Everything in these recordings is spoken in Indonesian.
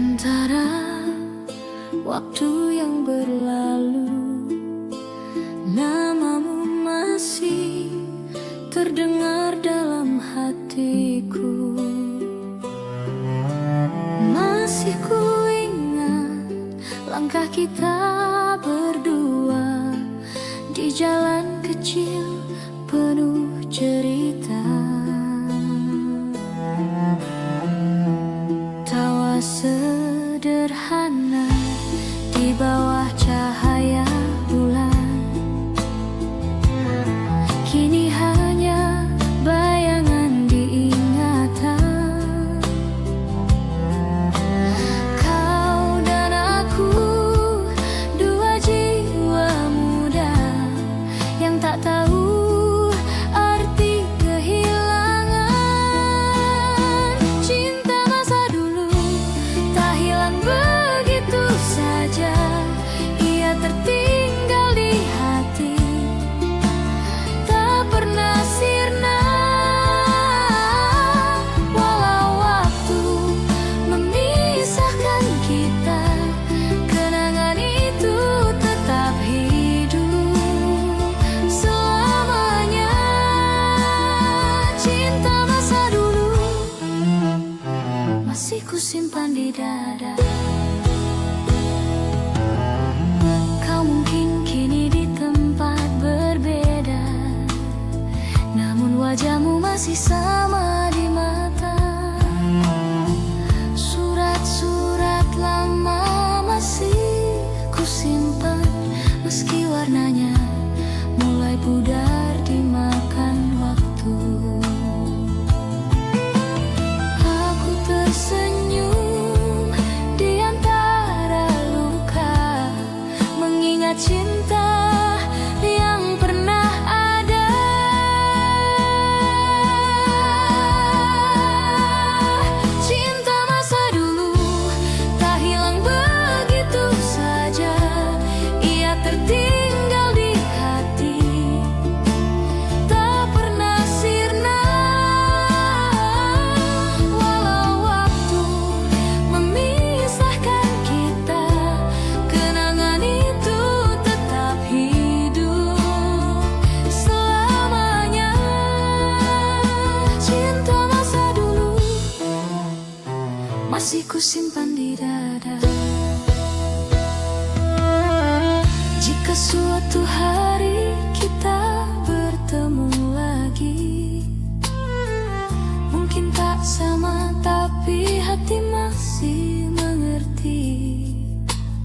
Sementara waktu yang berlalu, namamu masih terdengar dalam hatiku. Masih ku ingat langkah kita berdua di jalan kecil penuh cerita. Tawa sederhana di bawah cahaya bulan, kini hanya bayangan di ingatan. Kau dan aku, dua jiwa muda yang tak tahu arti kehilangan. Cinta masa dulu tak hilang begitu saja, ia tertinggal di hati, tak pernah sirna. Walau waktu memisahkan kita, kenangan itu tetap hidup selamanya. Cinta masa dulu masih ku simpan di dada. Kau mungkin kini di tempat berbeda, namun wajahmu masih sama di mata. Surat-surat lama masih ku simpan, meski warnanya mulai pudar dimakan waktu. Aku tersenyum di antara luka, mengingat cinta yang pernah ada. Cinta masa dulu tak hilang begitu saja, ia tertinggal di hati, tak pernah sirna. Walau waktu memisahkan kita, kenangan itu tetap hidup selamanya. Cinta masa dulu masih ku simpan di dada. Jika suatu hari kita bertemu lagi, mungkin tak sama, tapi hati masih mengerti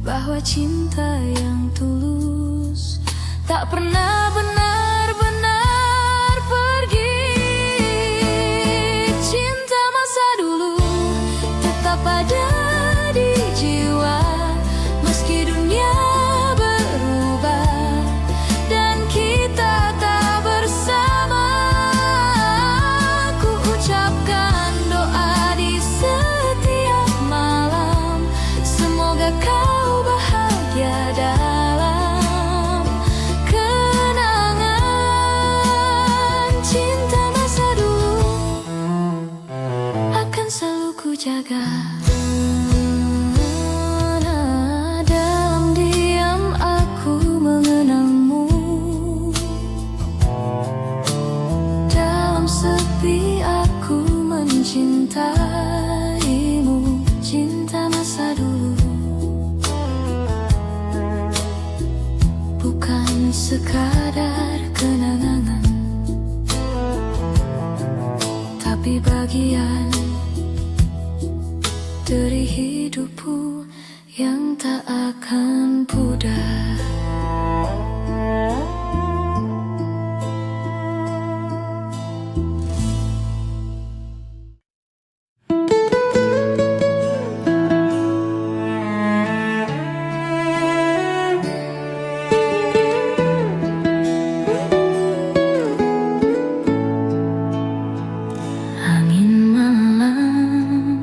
bahwa cinta yang tulus tak pernah benar-benar pergi. Cinta masa dulu tetap ada di jiwa, meski dunia berubah dan kita tak bersama. Ku ucapkan doa di setiap malam, semoga kau bahagia dalam kenangan. Cinta masa dulu akan selalu ku jaga. Dalam diam aku mengenangmu, dalam sepi aku mencintaimu. Cinta masa dulu bukan sekadar kenangan, tapi bagian dari hidupku yang tak akan pudar. Angin malam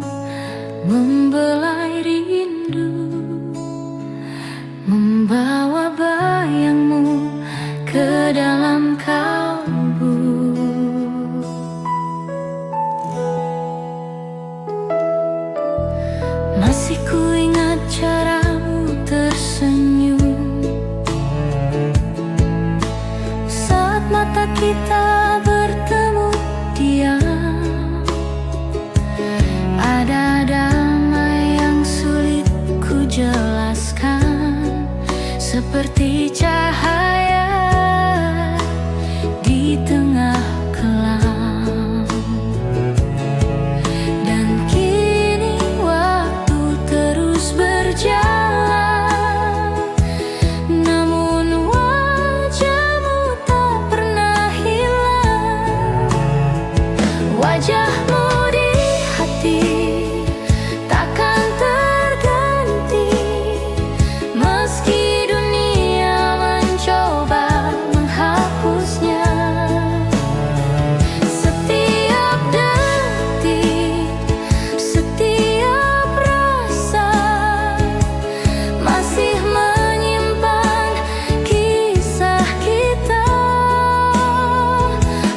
membelai rindu, membawa Masih ku ingat caramu tersenyum saat mata kita bertemu diam. Ada damai yang sulit ku jelaskan, seperti cahaya di tengah kelam. Dan kini waktu terus berjalan, namun wajahmu tak pernah hilang. Wajahmu di hati takkan terganti, meski dunia mencoba menghapusnya. Setiap detik, setiap rasa masih menyimpan kisah kita.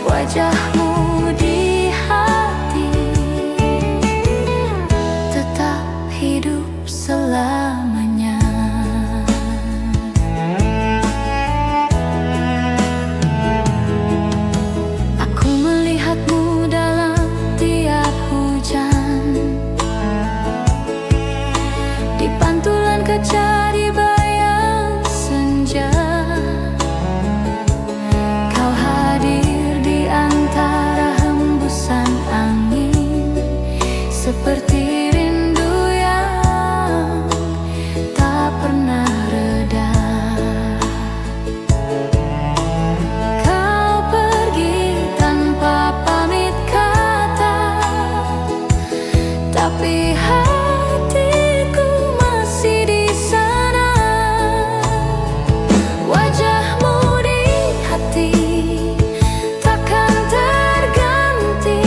Wajahmu di hati tetap hidup selamanya. Aku melihatmu dalam tiap hujan, di pantulan kaca, di bayang senja. Kau hadir di antara hembusan angin, seperti rindu yang tak pernah reda. Kau pergi tanpa pamit kata, tapi hatiku masih di sana. Wajahmu di hati takkan terganti,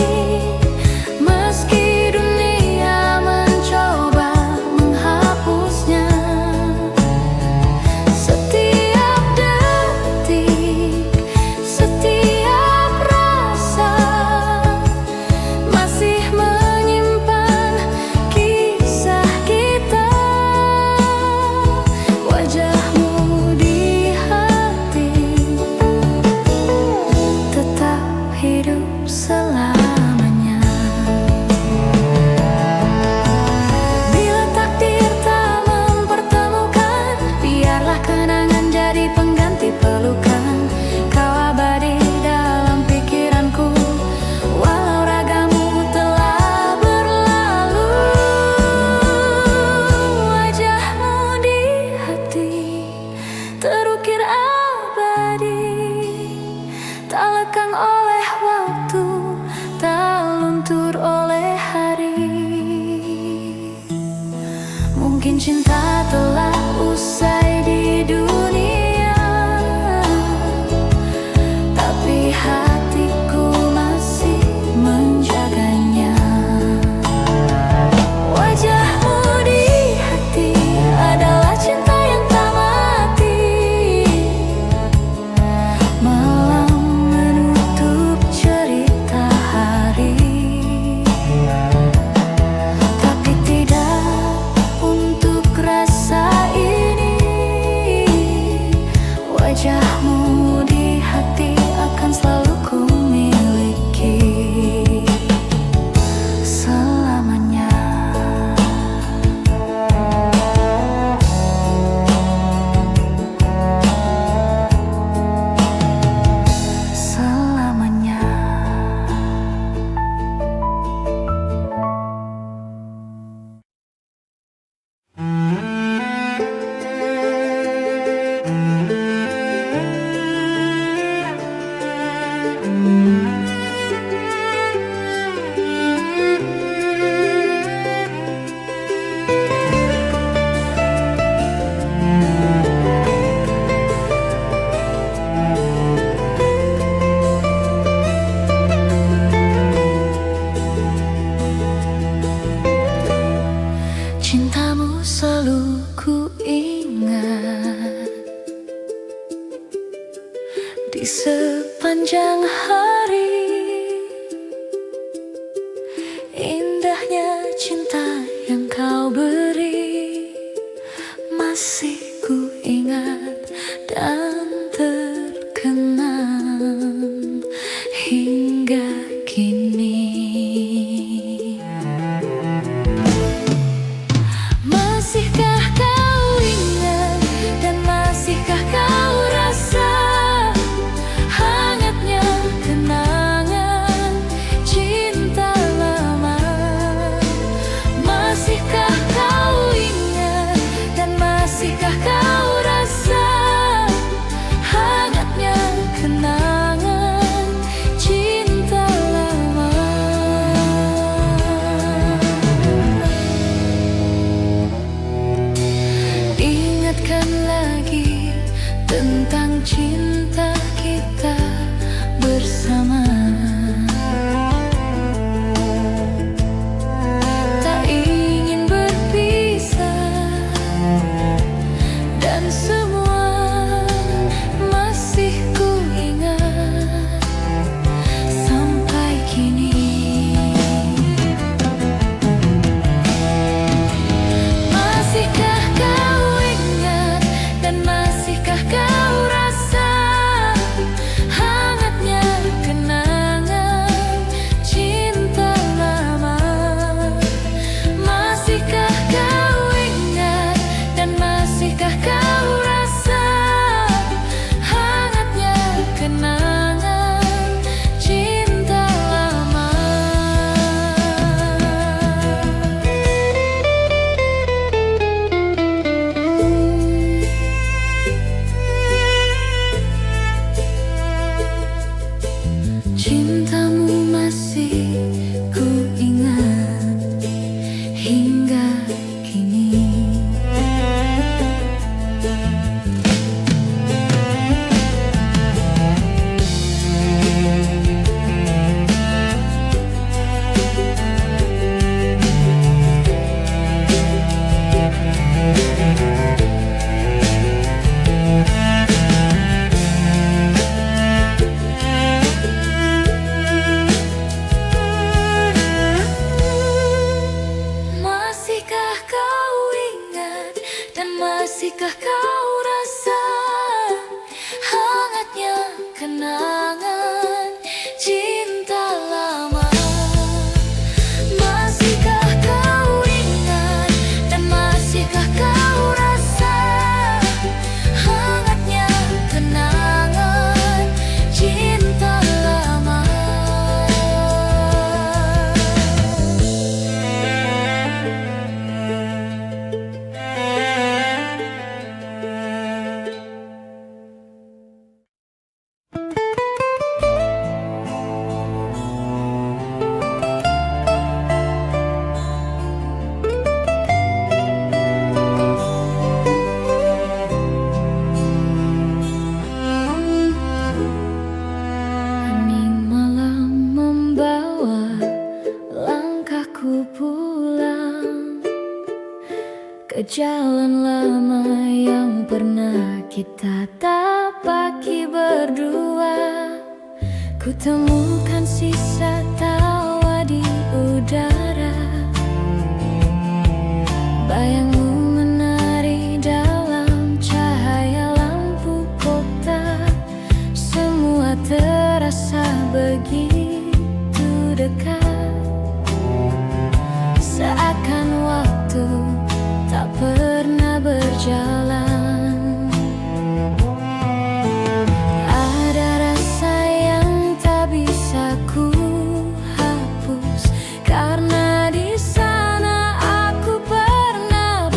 meski dunia mencoba menghapusnya. Setiap detik, setiap rasa masih menyimpan kisah kita. Wajahmu di hati tetap hidup selamanya. Bila takdir tak mempertemukan, biarlah kenangan jadi pengganti pelukan. Kau abadi dalam pikiranku, walau ragamu telah berlalu. Wajahmu di hati terukir abadi, tak lekang oleh waktu, tak luntur oleh hari. Mungkin cinta telah usai di dunia, tapi hatiku masih menjaganya. Wajahmu di hati adalah cinta yang tak mati, malam menutup cerita hari. Tapi tidak untuk rasa ini. Wajahmu di hati akan selalu ku miliki selamanya. Selamanya. Cintamu selalu ku ingat di sepanjang hari. Indahnya cinta yang kau beri masih ku ingat dan terkenang hingga kini. Masihkah kau ingat dan masihkah kau rasa hangatnya kenangan cinta lama? Masihkah kau ingat dan masihkah kau rasa hangatnya kenangan cinta lama? Ingatkan lagi tentang cinta kita bersama. Tak ingin berpisah dan semua masih ku ingat sampai kini. Masihkah kau ingat dan masihkah kau rasa hangatnya kenangan cinta lama? Masihkah kau ingat dan masihkah kau rasa hangatnya kenangan cinta lama? Cintamu masih ku ingat hingga kini. Masihkah kau ingat dan masihkah kau rasa hangatnya kenangan cinta lama? Masihkah kau ingat dan masihkah kau rasa hangatnya kenangan cinta lama? Hening malam membawa langkahku pulang ke jalan lama yang pernah kita tapaki berdua. Ku temukan sisa tawa di udara, bayangmu menari dalam cahaya lampu kota. Semua terasa begitu dekat, seakan waktu tak pernah berjalan. Ada rasa yang tak bisa ku hapus, karena di sana aku pernah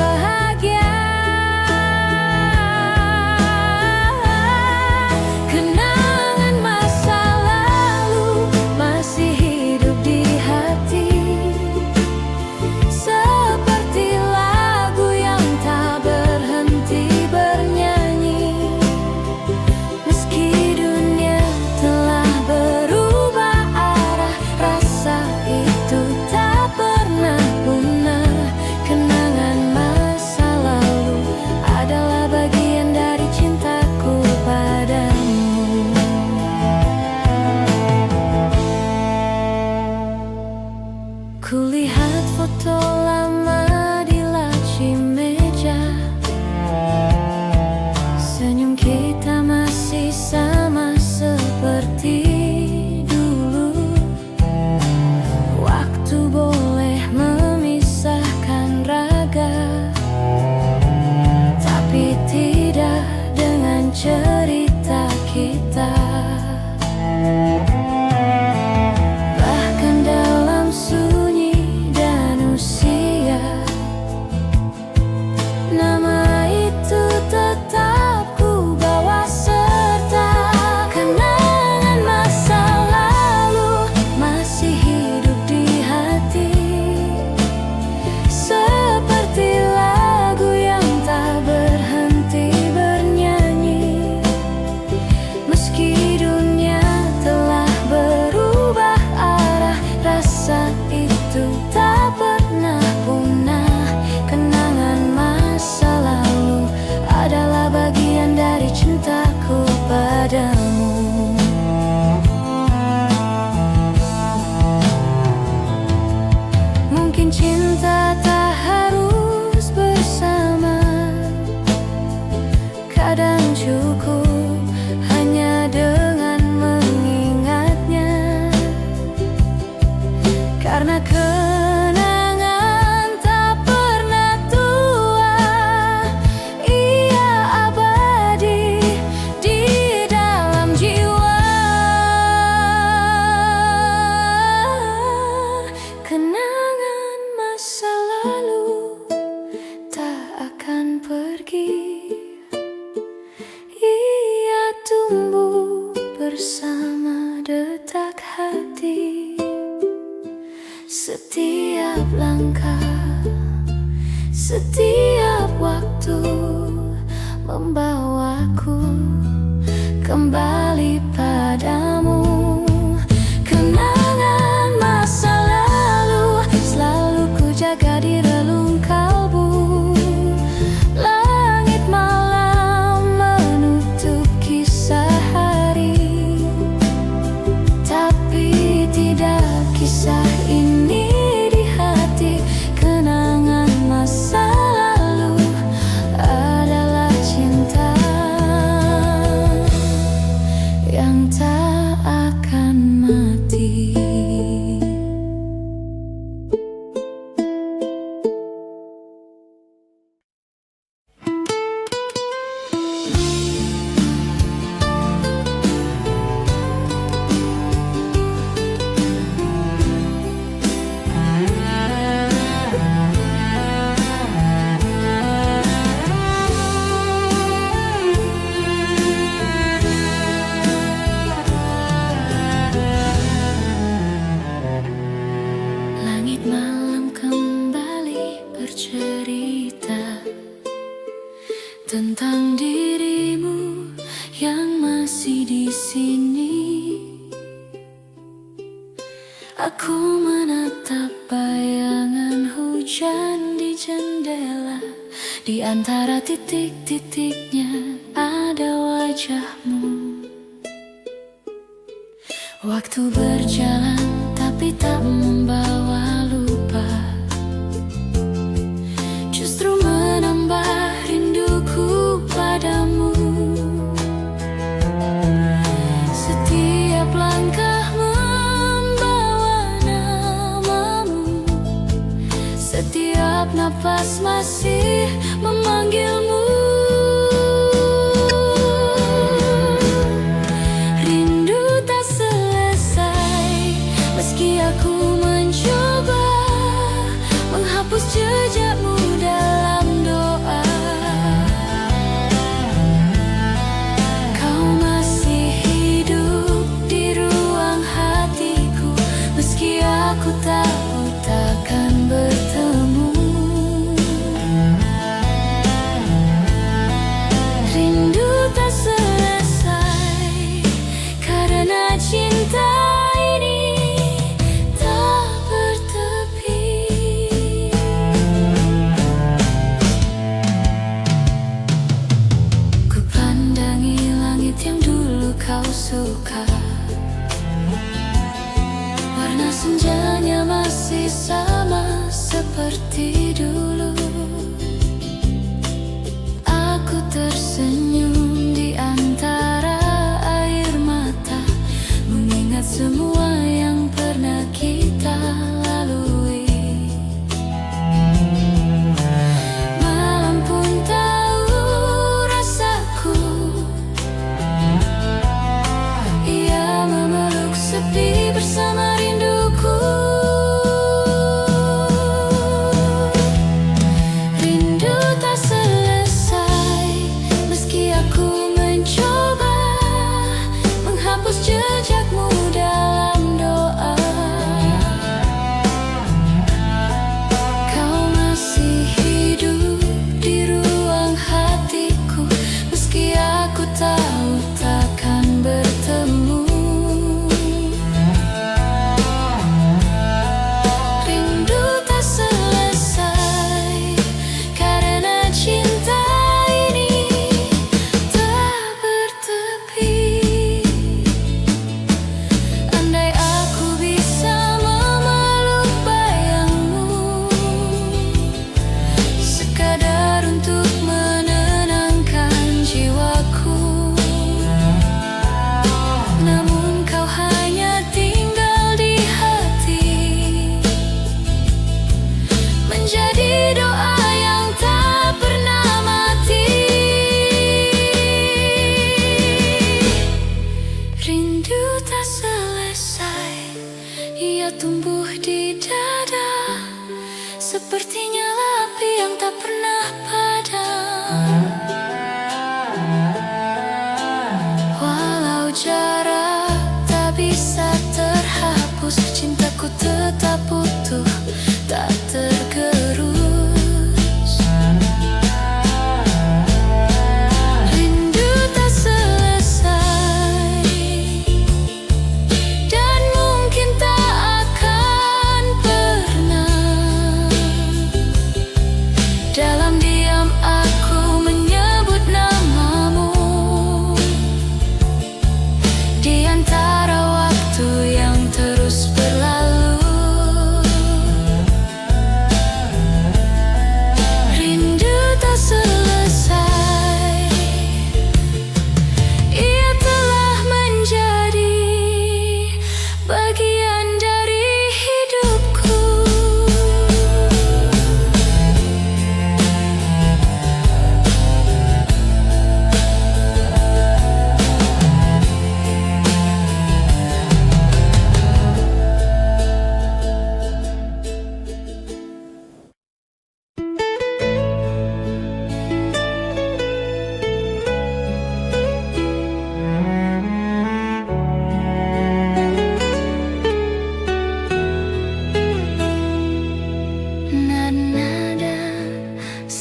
Setiap waktu membawaku kembali padamu. Kenangan masa lalu selalu ku jaga di relung kalbu. Langit malam menutup kisah hari, tapi tidak kisah ini di hati. Kenangan masa lalu adalah cinta yang tak akan mati. Langit malam kembali bercerita tentang dirimu yang masih di sini. Aku menatap bayangan hujan di jendela. Di antara titik-titiknya ada wajahmu. Waktu berjalan tapi tak membawa lupa, justru menambah rinduku padamu. Setiap langkah membawa namamu, setiap napas masih memanggilmu. Rindu tak selesai meski aku mencoba menghapus jejakmu dalam doa. Kau masih hidup di ruang hatiku meski aku tahu takkan bertemu.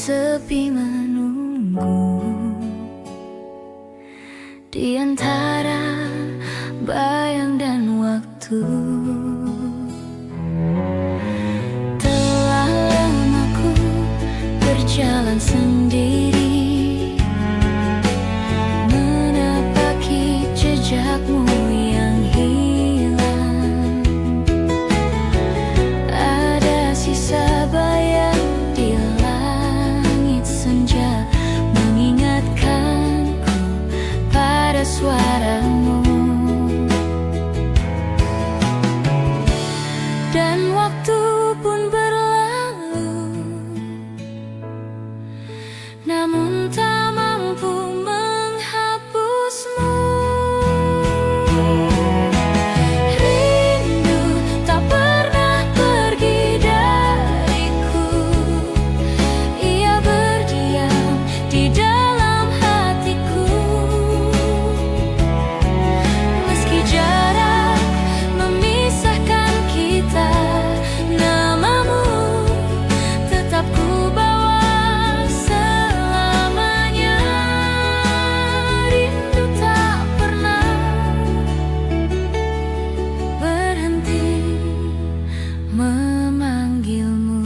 sepi menunggu di antara bayang dan waktu. Telah lama ku berjalan sendiri, menapaki jejakmu yang hilang. Ada sisa bayang di langit senja, mengingatkanku pada suaramu. Dan waktu pun berlalu, namun tak mampu menghapusmu. Rindu tak pernah pergi dariku, ia berdiam di dalam hatiku. Meski jarak memisahkan kita, namamu tetap ku bawa selamanya. Rindu tak pernah berhenti memanggilmu.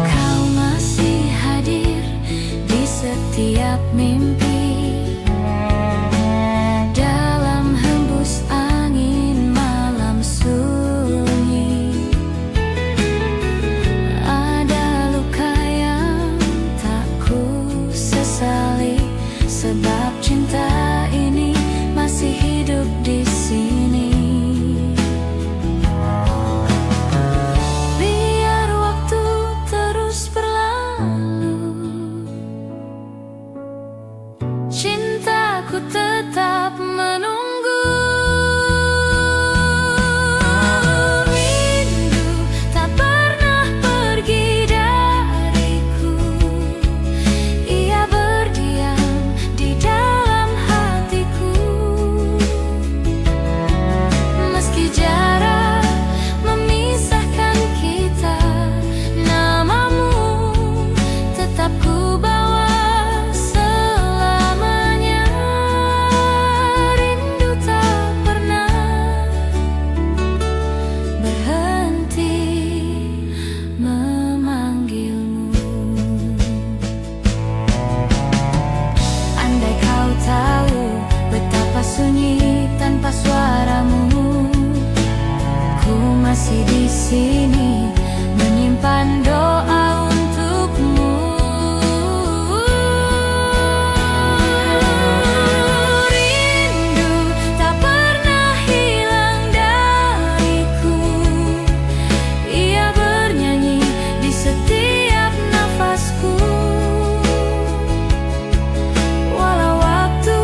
Kau masih hadir di setiap mimpi, dalam hembus angin malam sunyi. Ada luka yang tak ku sesali, sebab cinta ini masih hidup di sini. Biar waktu terus berlalu, cintaku tetap menunggu. Rindu tak pernah pergi dariku, ia berdiam di dalam hatiku. Meski jarak memisahkan kita, namamu tetap ku bawa selamanya. Rindu tak pernah berhenti memanggilmu. Andai kau tahu betapa sunyi tanpa suaramu, ku masih di sini menyimpan doa untukmu. Rindu tak pernah hilang dariku, ia bernyanyi di setiap nafasku. Walau waktu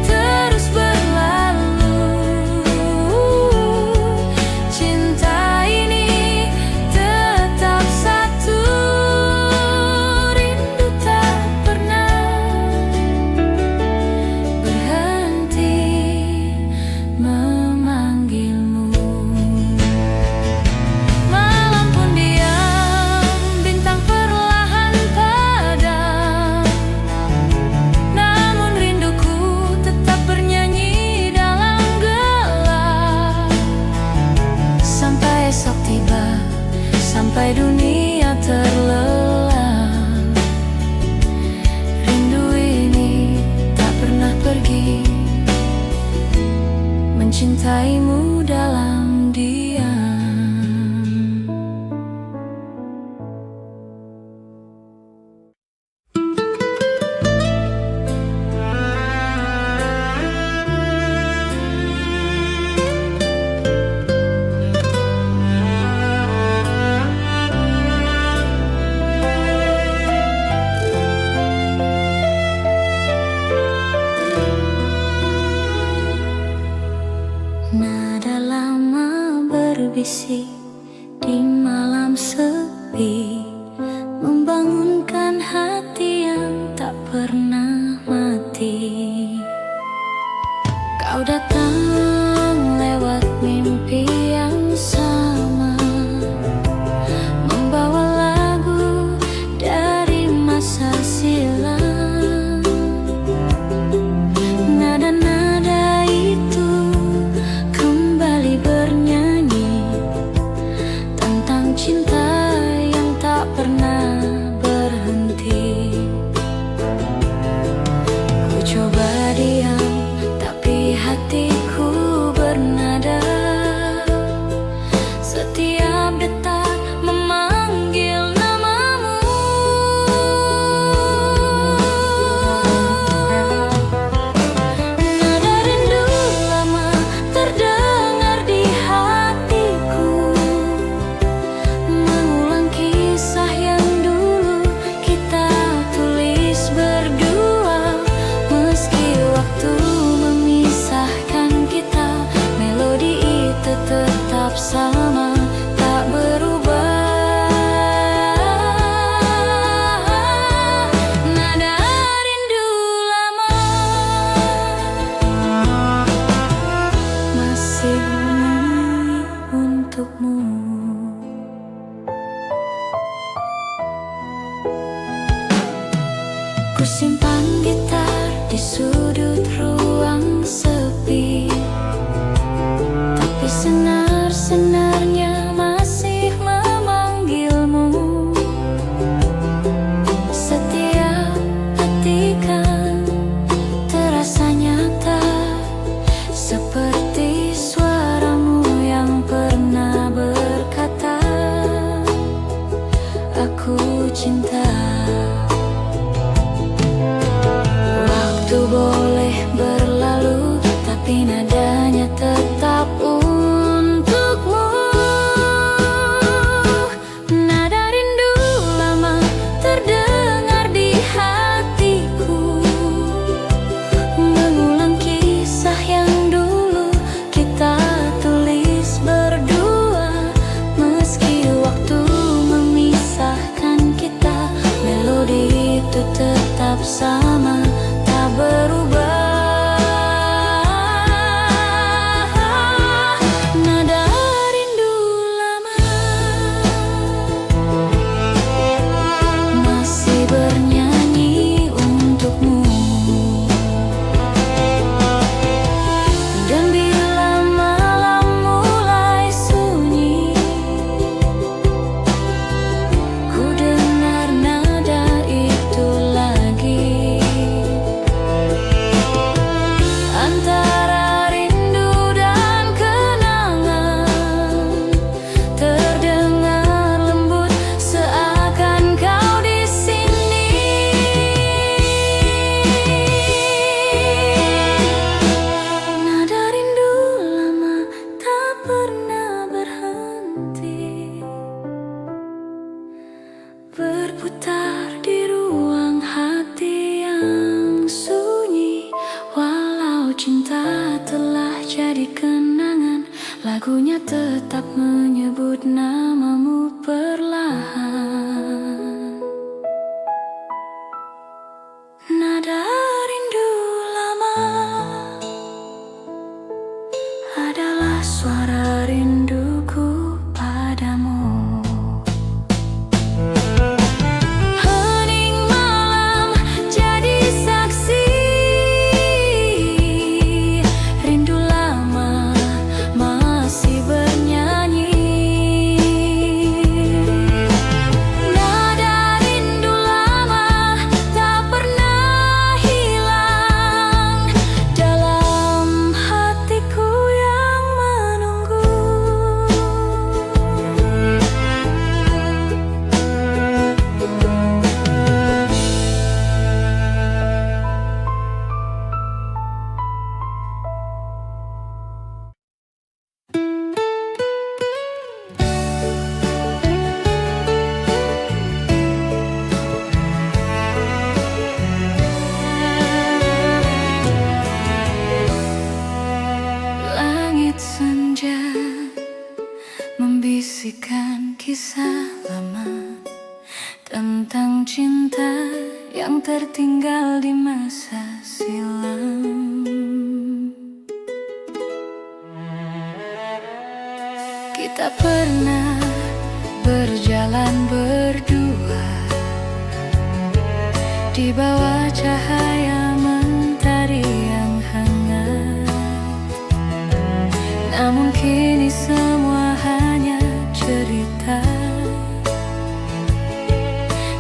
terus berlalu, cinta ini tetap satu. Rindu tak pernah berhenti memanggilmu. Malam pun diam, bintang perlahan padam, namun rinduku tetap bernyanyi dalam gelap. Sampai esok tiba, sampai dunia terlelap, rindu ini tak pernah pergi, mencintaimu dalam diam. Nada lama berbisik di malam sepi, membangunkan hati yang tak pernah mati. Kau datang lewat mimpi yang sama, membawa pernah berhenti. Ku coba diam, tapi hatiku bernada. Setiap detak memanggil namamu. Nada rindu lama terdengar di hatiku, mengulang kisah yang dulu kita tulis berdua. Meski waktu memisahkan kita, melodi itu tetap sama, tak berubah. Nada rindu lama masih bernyanyi untukmu. Ku simpan gitar di sudut ruang sepi, tapi senar-senarnya masih memanggilmu. Setiap petikan terasa nyata, seperti suaramu yang pernah berkata, aku cinta. Waktu boleh berlalu, tapi nadanya tetap untukmu. Nada rindu lama terdengar di hatiku, mengulang kisah yang dulu kita tulis berdua. Meski waktu memisahkan kita, melodi itu tetap sama, tak berubah. Nada rindu lama masih bernyanyi untukmu. Dan bila malam mulai sunyi, ku dengar nada itu lagi. Antara rindu dan kenangan, terdengar lembut seakan kau di sini. Nada rindu lama tak pernah berhenti, berputar di ruang hati yang sunyi. Walau cinta telah jadi kenangan, lagunya tetap menyebut namamu perlahan. Nada rindu lama adalah suara rinduku padamu. Hening malam jadi saksi, rindu lama masih bernyanyi. Nada rindu lama tak pernah hilang dalam hatiku yang menunggu. Langit senja membisikkan kisah lama tentang cinta yang tertinggal di masa silam. Kita pernah berjalan berdua di bawah cahaya mentari yang hangat. Namun kini semua hanya cerita.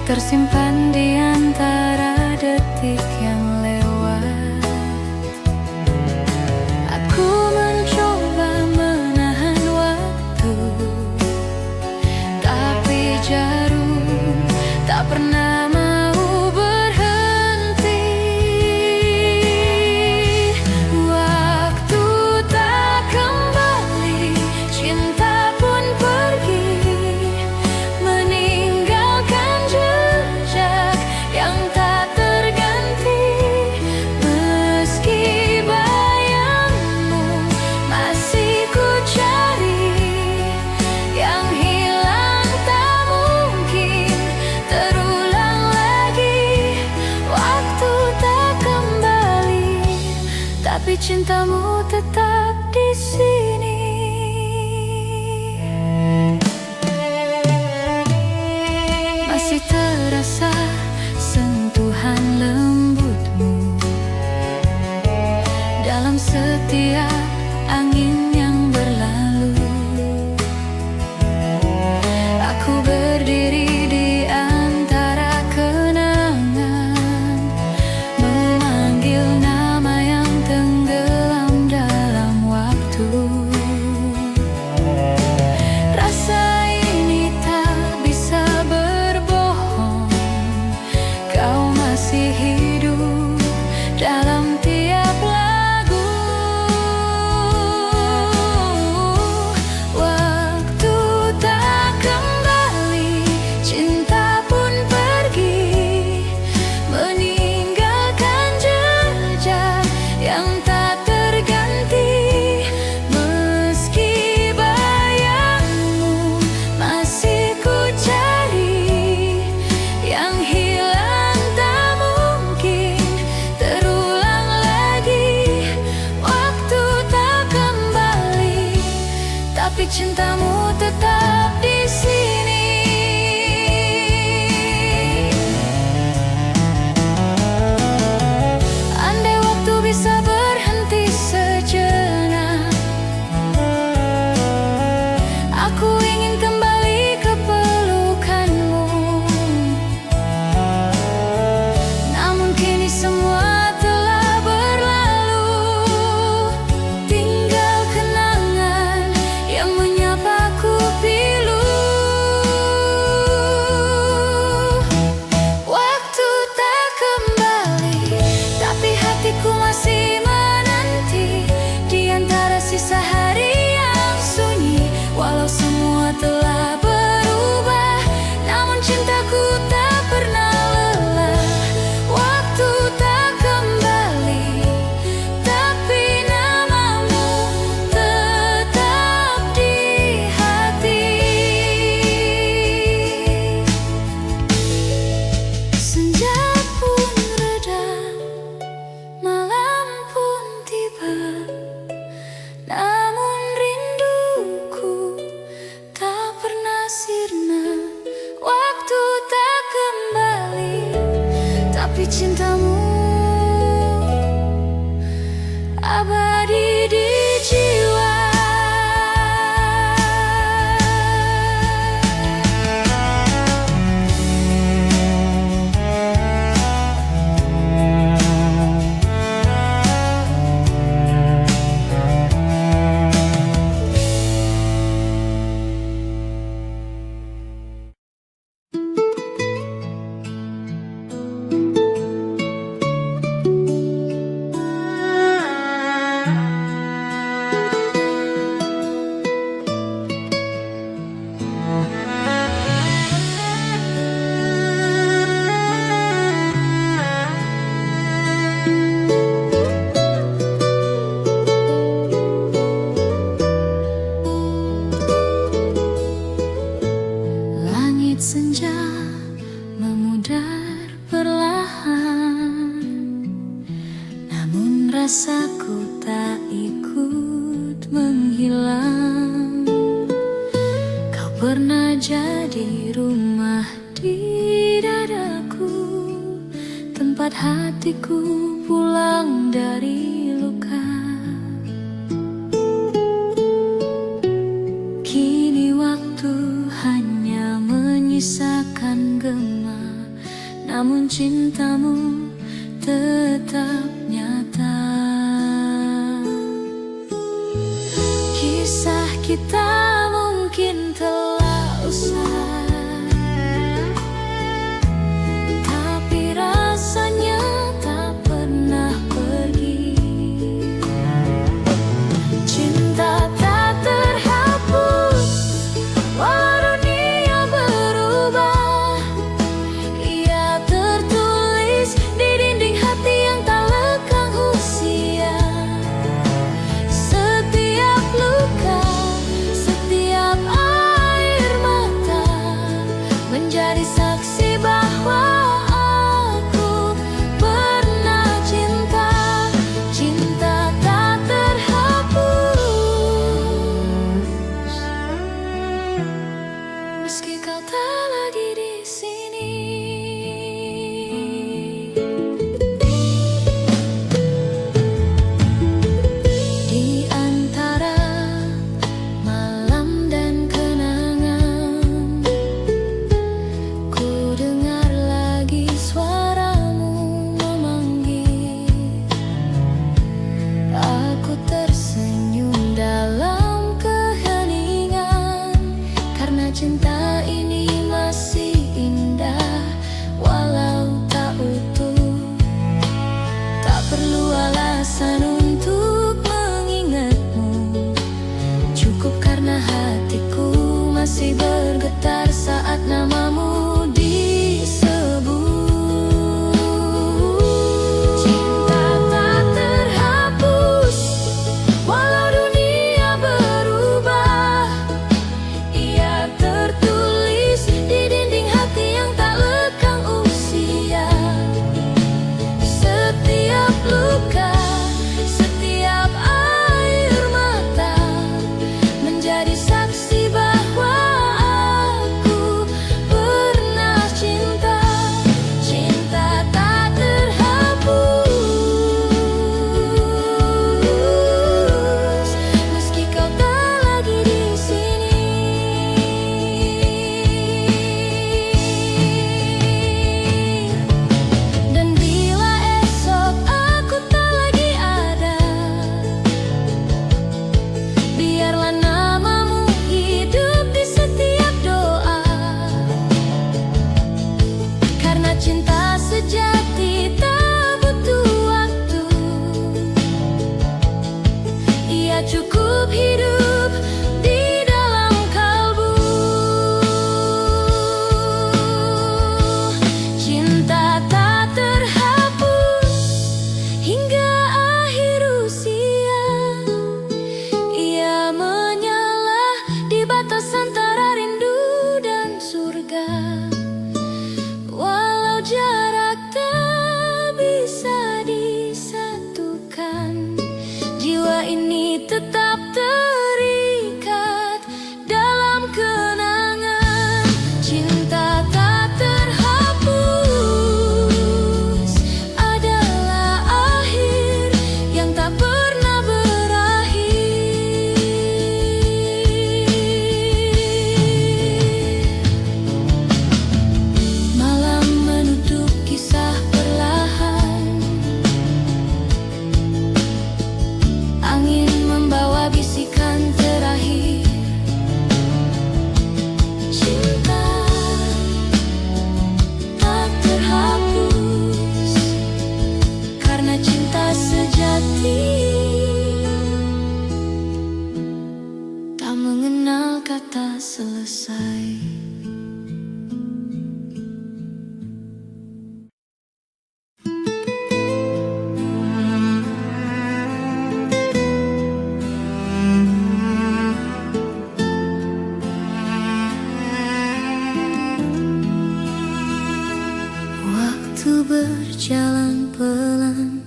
tersimpan di antara detik yang lewat. Aku mencoba menahan waktu, tapi jarum tak pernah mau berhenti. Waktu tak kembali, cinta pun pergi, meninggalkan jejak yang tak terganti. Meski bayangmu masih ku cari, yang hilang tak mungkin terulang lagi. Waktu tak kembali, tapi cintamu tetap di sini. Masih terasa sentuhan lembutmu dalam setiap angin yang berlalu. Aku berdiri di antara kenangan, memanggil nama yang tenggelam dalam waktu. Rasa ini tak bisa berbohong, kau masih hidup dalam tiap lagu. Waktu tak kembali, cinta pun pergi, meninggalkan jejak yang tak terganti. Meski bayangmu masih ku cari, yang hilang tak mungkin terulang lagi. Waktu tak kembali, tapi cintamu tetap di sini. Andai waktu bisa berhenti sejenak, aku ingin kembali ke pelukanmu. Namun kini semua telah berlalu, tinggal kenangan yang menyapaku pilu. Waktu tak kembali, tapi hatiku masih menanti di antara sisa hari yang sunyi. Walau semua telah berubah, namun cintaku tak pernah lelah. Waktu tak kembali, tapi namamu tetap di hati. Senja pun reda, malam pun tiba, namun rinduku tak pernah sirna. Waktu tak kembali, tapi cintamu abadi di jiwa. Langit senja memudar perlahan, namun rasaku tak ikut menghilang. Kau pernah jadi rumah di dadaku, tempat hatiku pulang dari luka. Kini waktu hanya menyisakan gema namun cintamu tetap nyata. Kisah kita mungkin telah usai, tapi rasanya tak pernah pergi. Cinta tak terhapus walau dunia berubah. Ia tertulis di dinding hati yang tak lekang usia. Setiap luka, setiap air mata menjadi saksi bahwa aku pernah cinta. Cinta tak terhapus meski kau tak lagi di sini. Di antara malam dan kenangan, ku dengar lagi suaramu memanggil. Aku tersenyum dalam keheningan, karena cinta ini masih indah walau tak utuh. Tak perlu alasan untuk mengingatmu, cukup karena hatiku masih bergetar saat namamu disebut. Cinta tak terhapus walau dunia berubah. Ia tertulis di dinding hati yang tak lekang usia. Setiap luka, setiap air mata menjadi saksi bahwa aku pernah cinta. Cinta tak terhapus meski kau tak lagi di sini. Dan bila esok aku tak lagi ada, biarlah namamu hidup di setiap doa. Karena cinta sejati tak butuh waktu, ia cukup hidup di dalam kalbu. Cinta tak terhapus hingga akhir usia. Ia menyala di batas antara rindu dan surga. Walau jarak tak bisa disatukan, jiwa ini tetap terikat dalam kenangan. Cinta tak terhapus adalah akhir yang tak pernah berakhir. Malam menutup kisah perlahan, angin membawa bisikan terakhir. Cinta tak terhapus karena cinta sejati tak mengenal kata selesai. Waktu berjalan pelan,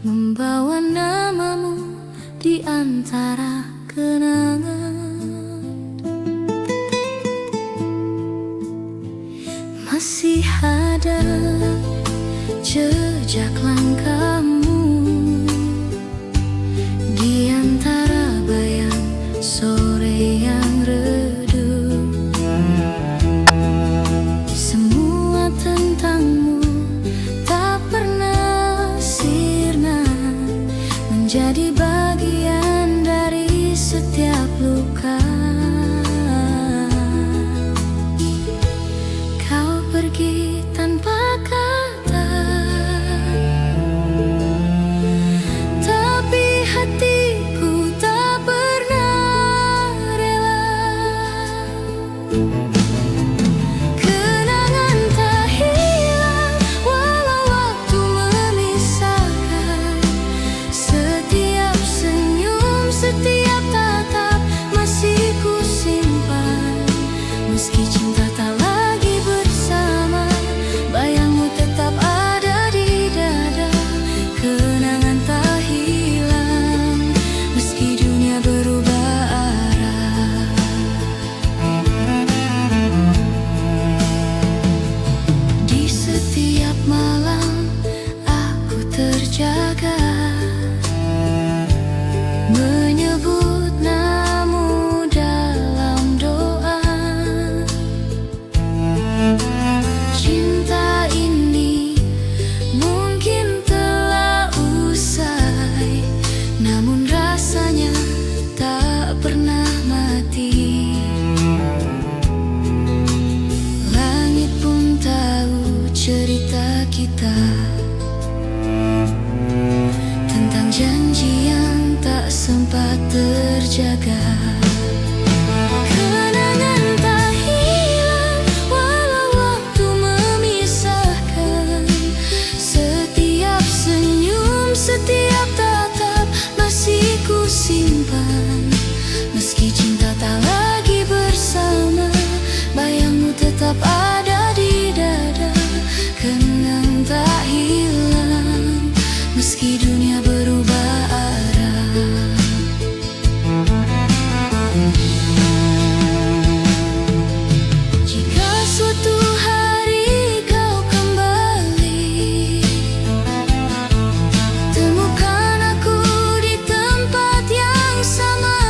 membawa namamu di antara kenangan. Masih ada jejak langkahmu di antara bayang sore yang redup. Semua tentangmu cerita kita tentang janji yang tak sempat terjaga. Kenangan tak hilang walau waktu memisahkan. Setiap senyum, setiap tatap masih ku simpan. Meski cinta tak lagi bersama, bayangmu tetap ada di dada. Kenang tak hilang meski dunia berubah arah. Jika suatu hari kau kembali, temukan aku di tempat yang sama,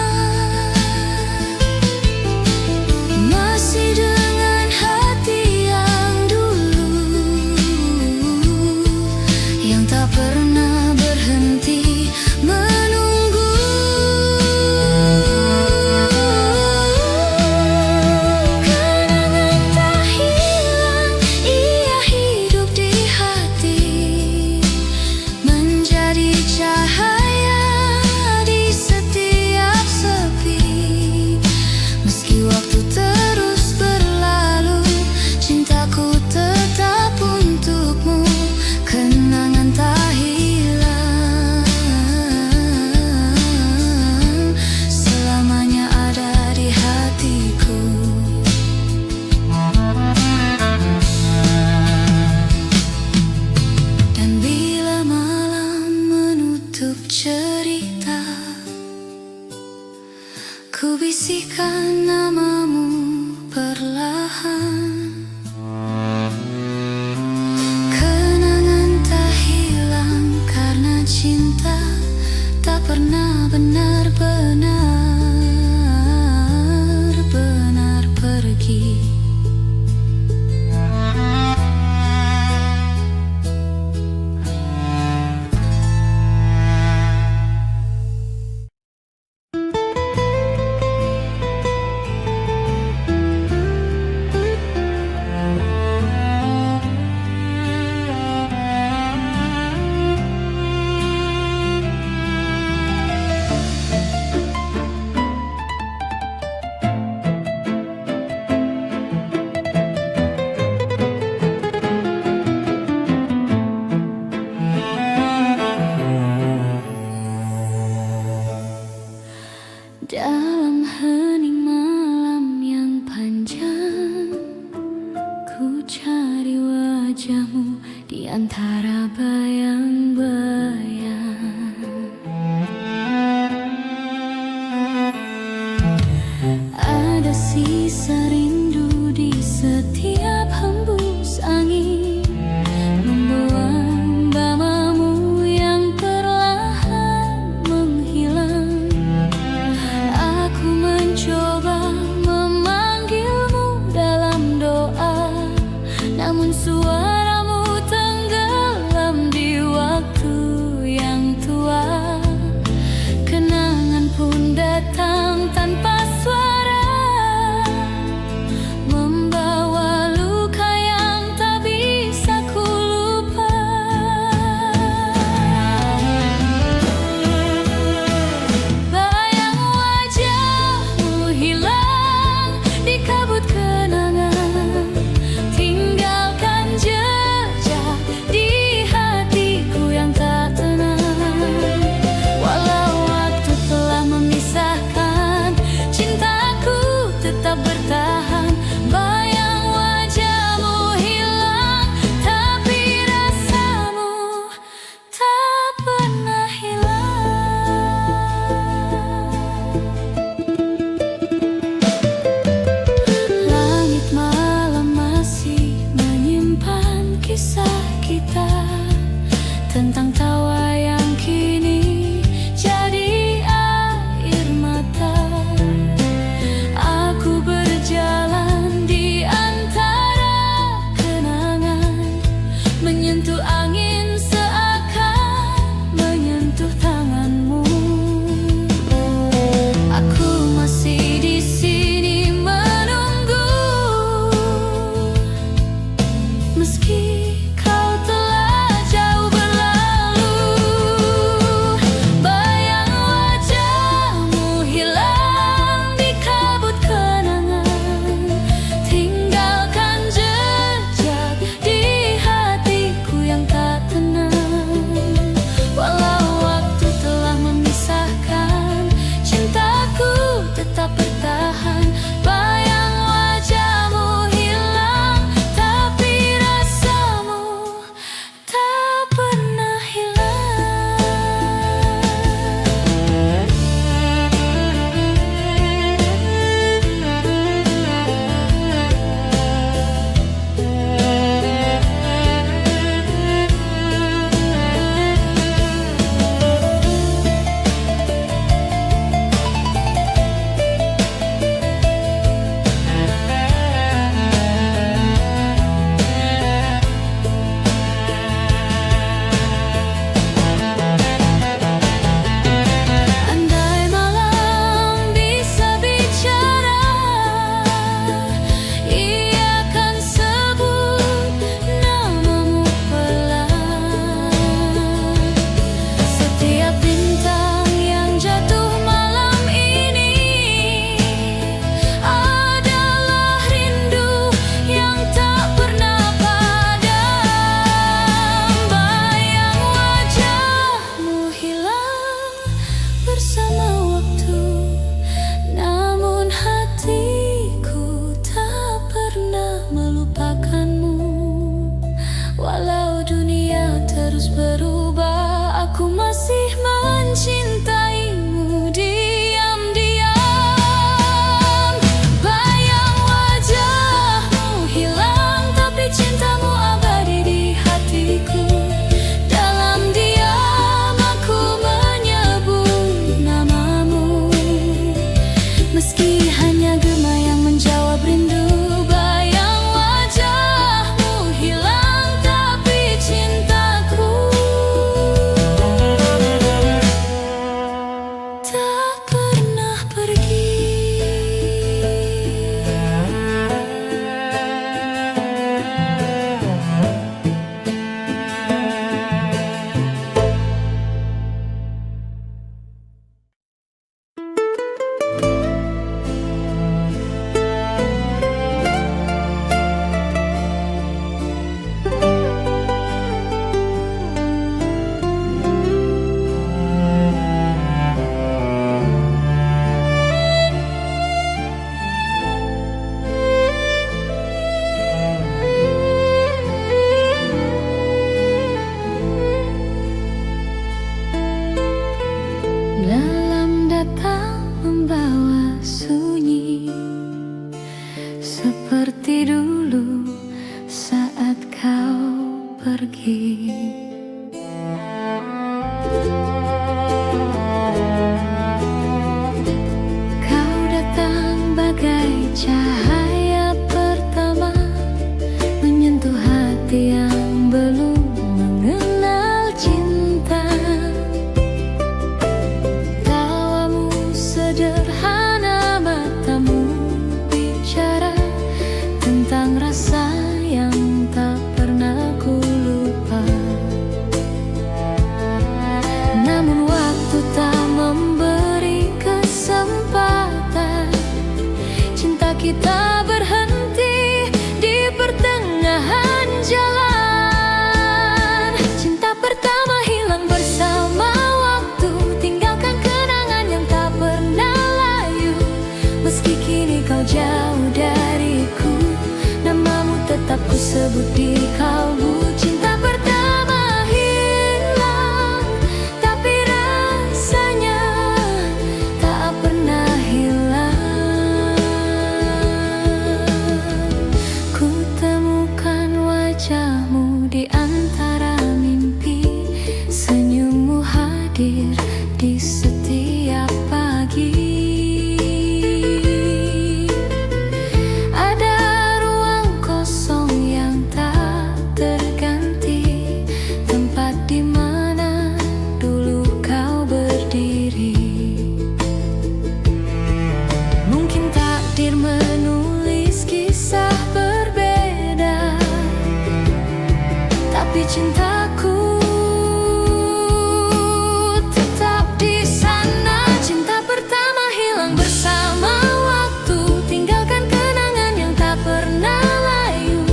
masih dengan hati yang dulu, yang tak pernah berhenti menunggu. Kenangan tak hilang, ia hidup di hati, menjadi cahaya di setiap sepi. Meski waktu terus berlalu, cintaku tetap untukmu. Kenangan tak hilang, selamanya ada di hatiku. Dan bila malam menutup cerita, ku bisikan namamu perlahan. Kenangan tak hilang karena cinta tak pernah benar-benar pergi. Dalam hening malam yang panjang, ku cari wajahmu di antara bayang-bayang. Ada sisa rindu di setiap hembus angin, membawa namamu yang perlahan menghilang. Aku mencoba memanggilmu dalam doa, namun suaramu tenggelam di waktu yang tua. Kenangan pun datang tanpa suara, membawa luka yang tak bisa ku lupa. Bayang wajahmu hilang di kabut kenangan, tinggalkan jejak di hatiku yang tak tenang. Walau waktu telah memisahkan, cintaku tetap bertahan. Bayang wajahmu hilang, tapi rasamu tak pernah hilang. Langit malam masih menyimpan kisah kita, tentang tawa yang kini jadi air mata. Aku berjalan di antara kenangan, menyentuh angin seakan menyentuh tanganmu. Aku masih di sini menunggu, meski berubah, aku masih mencintaimu diam-diam. Bayang wajahmu hilang, tapi cintamu abadi di hatiku. Dalam diam aku menyebut namamu, meski hanya gema yang menjawab rindu. Bayang wajahmu hilang, tapi cintaku tak pernah pergi. Dalam datang membawa sunyi, seperti dulu saat kau pergi. Kau datang bagai cahaya pertama, menyentuh hati yang belum mengenal cinta. Tawamu sederhana, matamu bicara tentang rasa yang tak pernah ku lupa. Namun waktu tak memberi kesempatan, cinta kita berhenti di pertengahan jalan. Cinta pertama hilang bersama waktu, tinggalkan kenangan yang tak pernah layu. Meski kini kau jauh dariku, namamu tetap ku sebut di kalbu. Cinta pertama hilang, tapi rasanya tak pernah hilang. Ku temukan wajahmu di antara mimpi, senyummu hadir di setiap pagi. Ada ruang kosong yang tak terganti, tempat di mana dulu kau berdiri. Mungkin takdir menulis kisah berbeda, tapi cintaku tetap di sana. Cinta pertama hilang bersama waktu, tinggalkan kenangan yang tak pernah layu.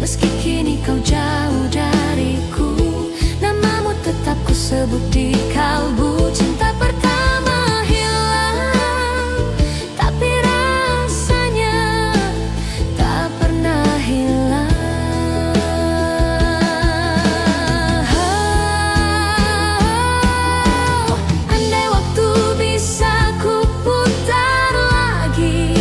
Meski kini kau jauh dariku, namamu tetap ku sebut di kalbu. Cinta pertama hilang, tapi rasanya tak pernah hilang. Andai waktu bisa ku putar lagi,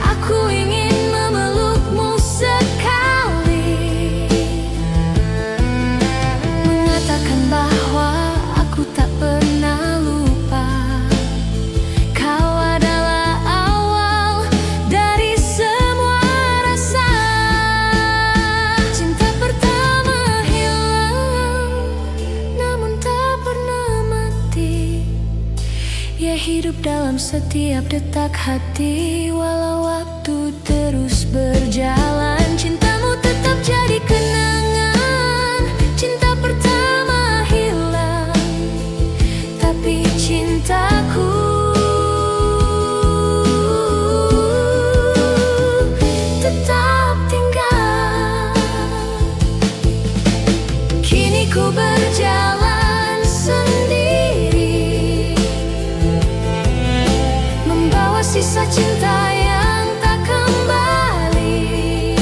aku ingin memelukmu sekali, mengatakan bahwa aku tak pernah lupa. Kau adalah awal dari semua rasa. Cinta pertama hilang, namun tak pernah mati. Ia hidup dalam setiap detak hati, walau waktu terus berjalan. Cintamu tetap jadi kenangan. Cinta pertama hilang, tapi cintaku tetap tinggal. Kini ku berjalan sendiri, membawa sisa cinta yang tak kembali.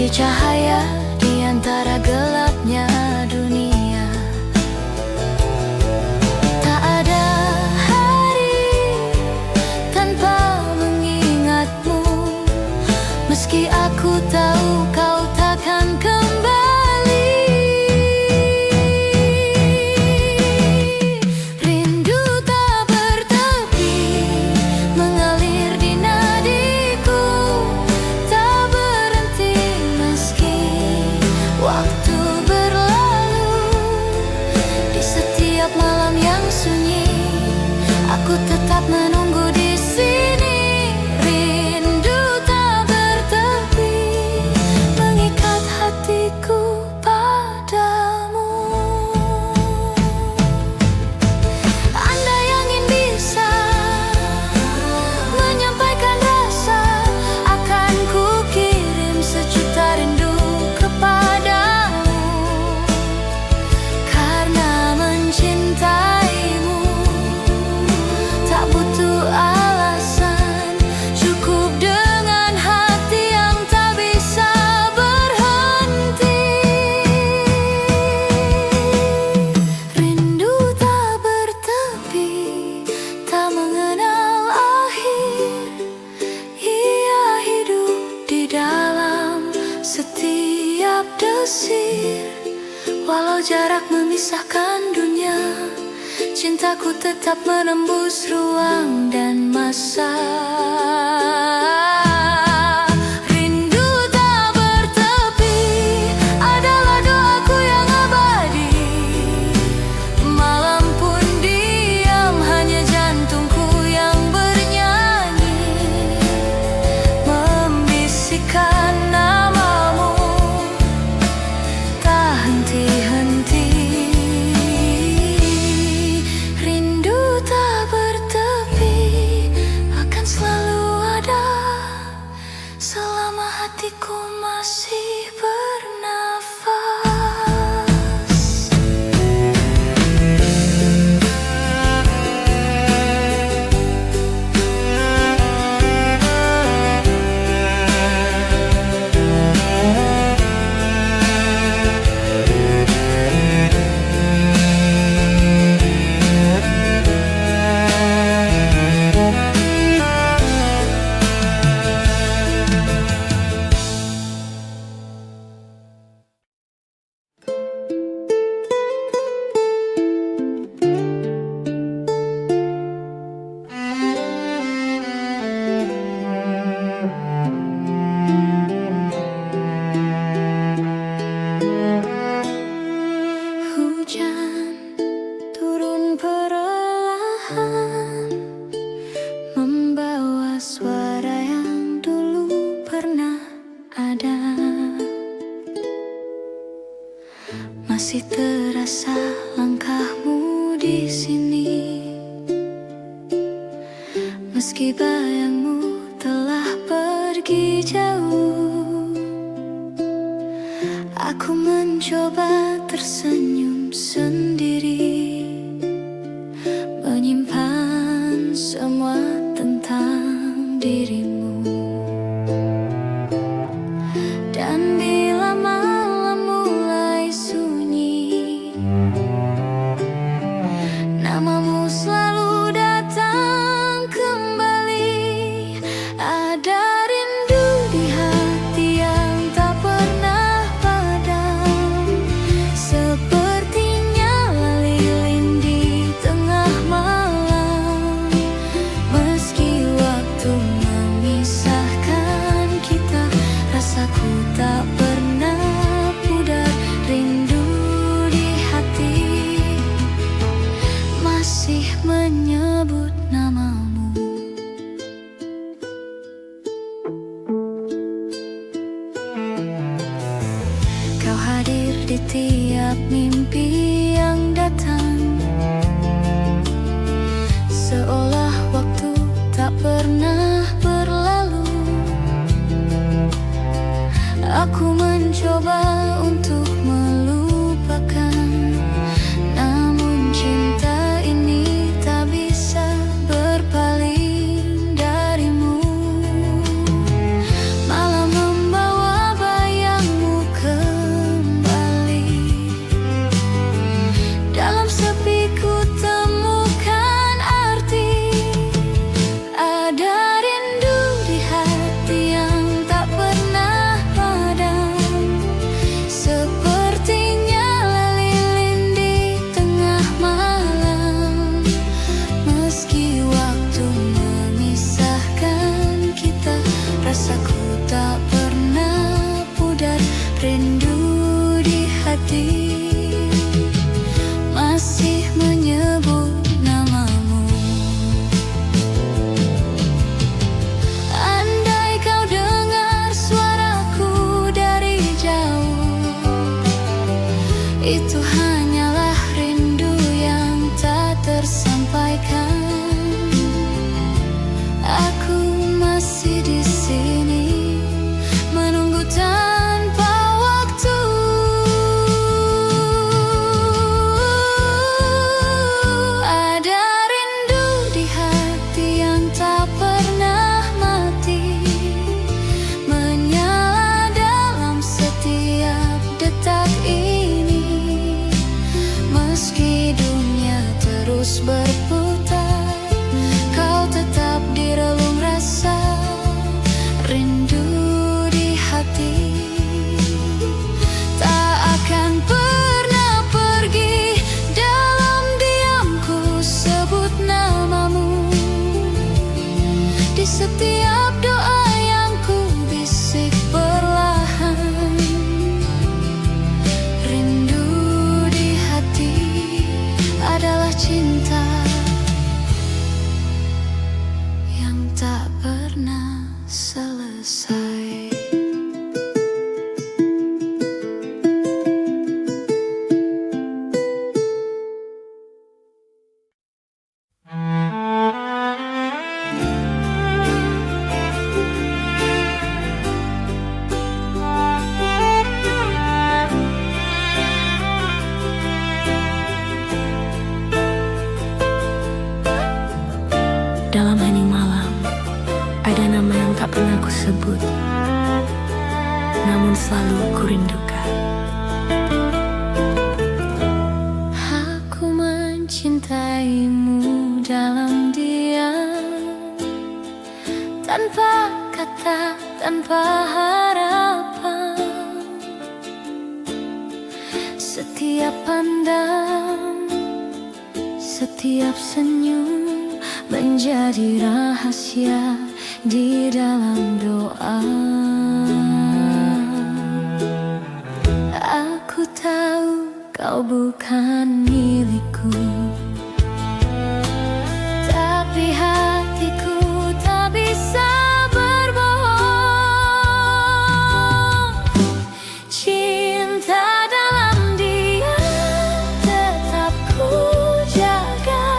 jadi cahaya di antara gelapnya dunia. Tak ada hari tanpa mengingatmu, meski aku tahu kau takkan kembali. Rindu tak bertepi mengalir di nadiku, tak berhenti meski waktu berlalu. Di setiap malam yang sunyi, aku tetap menunggu di sini. Rindu tak bertepi mengikat hatiku padamu. Andai angin bisa menyampaikan rasa, akan ku kirim sejuta rindu kepadamu. Karena mencintaimu tak butuh alasan, cukup dengan hati yang tak bisa berhenti. Rindu tak bertepi, tak mengenal akhir. Ia hidup di dalam setiap desir. Walau jarak memisahkan dunia, cintaku tetap menembus ruang dan masa. Rindu tak bertepi adalah doaku yang abadi. Malam pun diam, hanya jantungku yang bernyanyi, membisikkan namamu tak henti-henti. Rindu tak bertepi akan selalu ada selama hatiku masih bernafas. Hujan turun perlahan, membawa suara yang dulu pernah ada. Masih terasa langkahmu di sini, meski bayangmu telah pergi jauh. Aku mencoba tersenyum sendiri, menyimpan semua tentang dirimu. Dan bila malam mulai sunyi, namamu selalu datang kembali. Ada rindu di hati yang tak pernah padam, sepertinya lilin di tengah malam. Meski waktu memisahkan kita, rasaku tak pernah pudar. Rindu di hati masih menyebut namamu. Kau hadir di tiap mimpi yang datang, seolah waktu tak pernah berlalu. Aku mencoba untuk melupakan, namun cinta ini tak bisa berpaling darimu. Malam membawa bayang Itu hanyalah rindu yang tak tersampaikan. Aku masih di sini menunggu tanpa waktu. Ada rindu di hati yang tak pernah mati, menyala dalam setiap detak ini. Meski dunia terus berputar, kau tetap di relung rasa rindu di hati. Tak akan pernah pergi, dalam diamku sebut namamu. Di setiap doa yang ku bisik perlahan, rindu di hati adalah cinta yang tak pernah selesai. Dalam hening malam, ada nama yang tak pernah ku sebut, namun selalu ku rindukan. Aku mencintaimu dalam diam, tanpa kata, tanpa harapan. Setiap pandang, setiap senyum menjadi rahasia di dalam doa. Aku tahu kau bukan milikku, tapi hatiku tak bisa berbohong. Cinta dalam diam tetap ku jaga,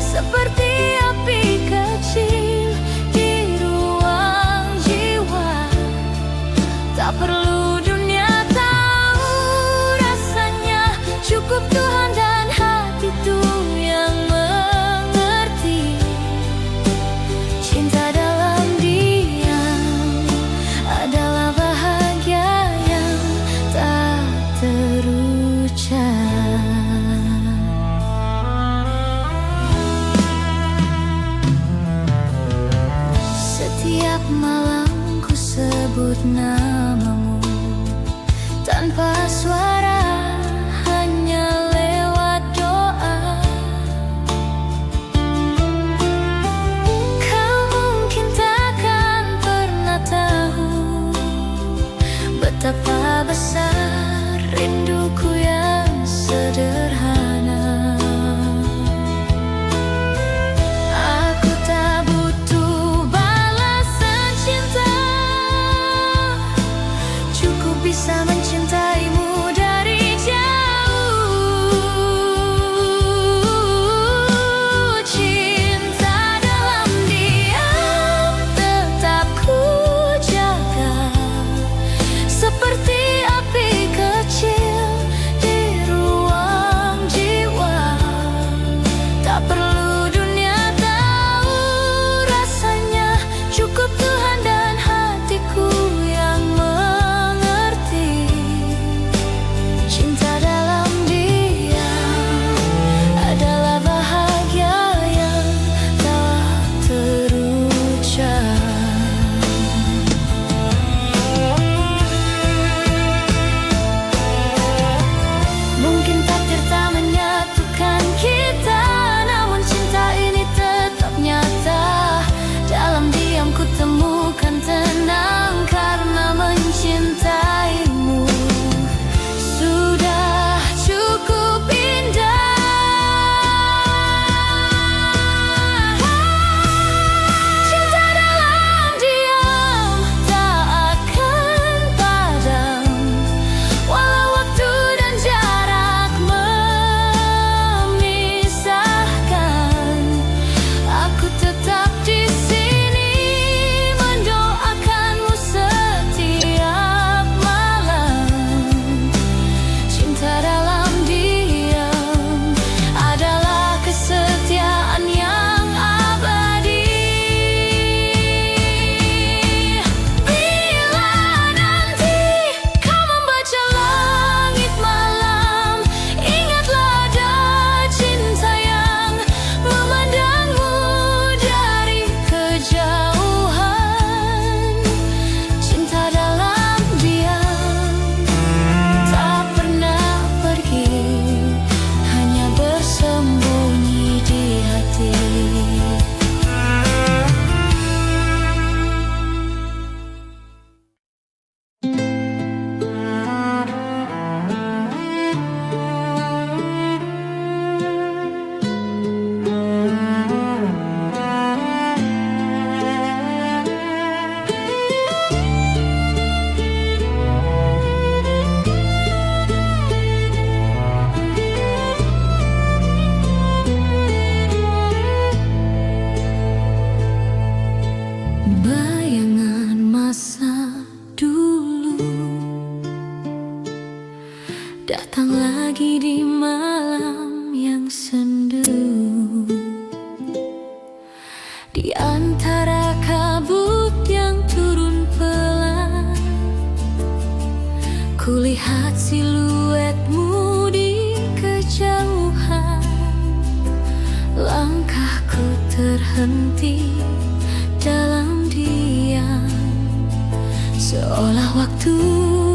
seperti api kecil di ruang jiwa. Tak perlu dunia tahu rasanya, cukup Tuhan dan hatiku yang mengerti. Cinta dalam diam adalah bahagia yang tak terucap. Setiap malam ku sebut namamu tanpa suara, hanya lewat doa. Kau mungkin takkan pernah tahu betapa besar rinduku yang sederhana. Aku tak butuh balasan cinta, cukup bisa mencintaimu dari jauh. Cinta dalam diam tetap ku jaga, seperti api kecil di ruang jiwa. Tak perlu dunia tahu rasanya, cukup Tuhan dan hatiku yang mengerti. Cinta dalam diam adalah bahagia yang tak terucap. lagi di malam yang sendu. Di antara kabut yang turun pelan, kulihat siluetmu di kejauhan. Langkahku terhenti dalam diam, seolah waktu